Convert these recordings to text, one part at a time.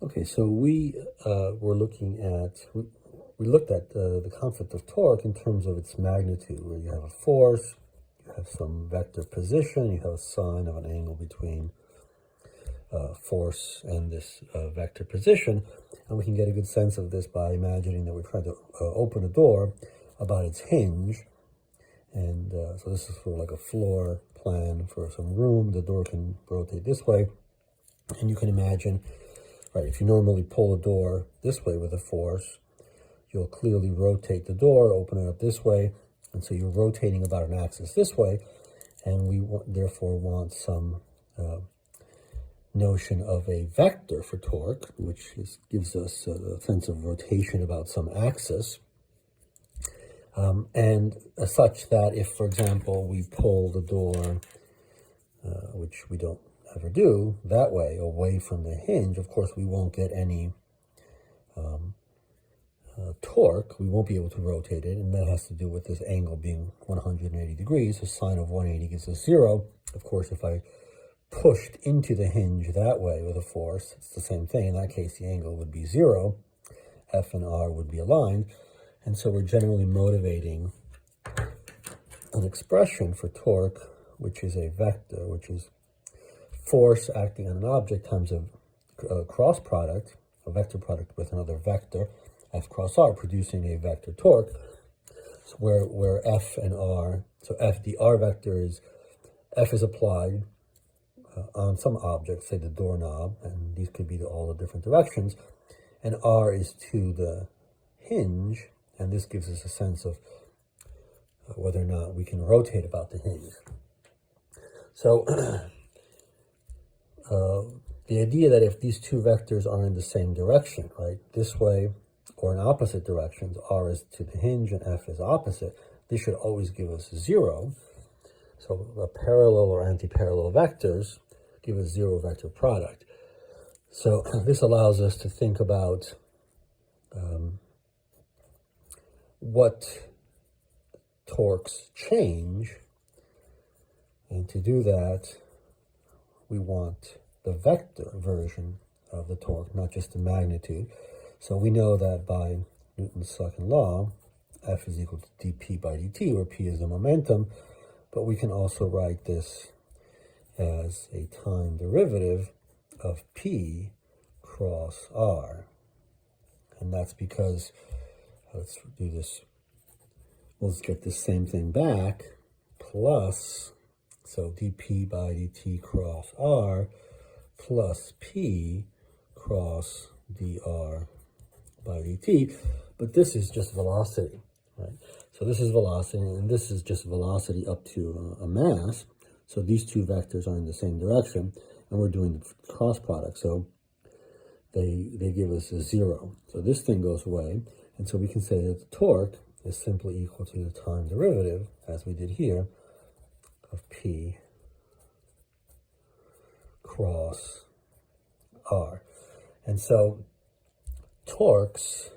Okay, so were looking at, we looked at the concept of torque in terms of its magnitude, where you have a force, you have some vector position, you have a sine of an angle between force and this vector position, and we can get a good sense of this by imagining that we're trying to open a door about its hinge, and so this is sort of like a floor plan for some room. The door can rotate this way, and you can imagine, right, if you normally pull a door this way with a force, you'll clearly rotate the door, open it up this way, and so you're rotating about an axis this way, and we therefore want some notion of a vector for torque, which gives us a sense of rotation about some axis, and such that if, for example, we pull the door, which we don't ever do, that way, away from the hinge, of course, we won't get any torque. We won't be able to rotate it, and that has to do with this angle being 180 degrees. The sine of 180 gives us 0. Of course, if I pushed into the hinge that way with a force, it's the same thing. In that case, the angle would be 0. F and R would be aligned. And so we're generally motivating an expression for torque, which is a vector, which is force acting on an object times a cross product, a vector product with another vector, F cross R, producing a vector torque. So where F and R, so F, the R vector is, F is applied on some object, say the doorknob, and these could be to all the different directions, and R is to the hinge, and this gives us a sense of whether or not we can rotate about the hinge. So the idea that if these two vectors are in the same direction, right, this way or in opposite directions, R is to the hinge and F is opposite, this should always give us 0. So parallel or anti-parallel vectors give us 0 vector product. So this allows us to think about what torques change, and to do that, we want the vector version of the torque, not just the magnitude. So we know that by Newton's second law, F is equal to dp by dt, where p is the momentum, but we can also write this as a time derivative of p cross r. And that's because, let's do this, let's get this same thing back, plus, so dp by dt cross r plus p cross dr by dt, but this is just velocity, right? So this is velocity, and this is just velocity up to a mass. So these two vectors are in the same direction, and we're doing the cross product, so they give us a 0. So this thing goes away, and so we can say that the torque is simply equal to the time derivative, as we did here, of p cross r. And so torques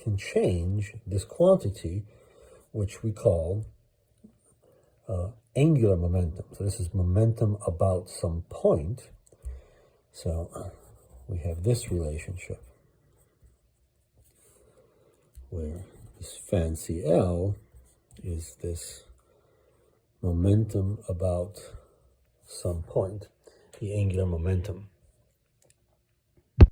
can change this quantity, which we call angular momentum. So this is momentum about some point. So we have this relationship where this fancy L is this momentum about some point, the angular momentum.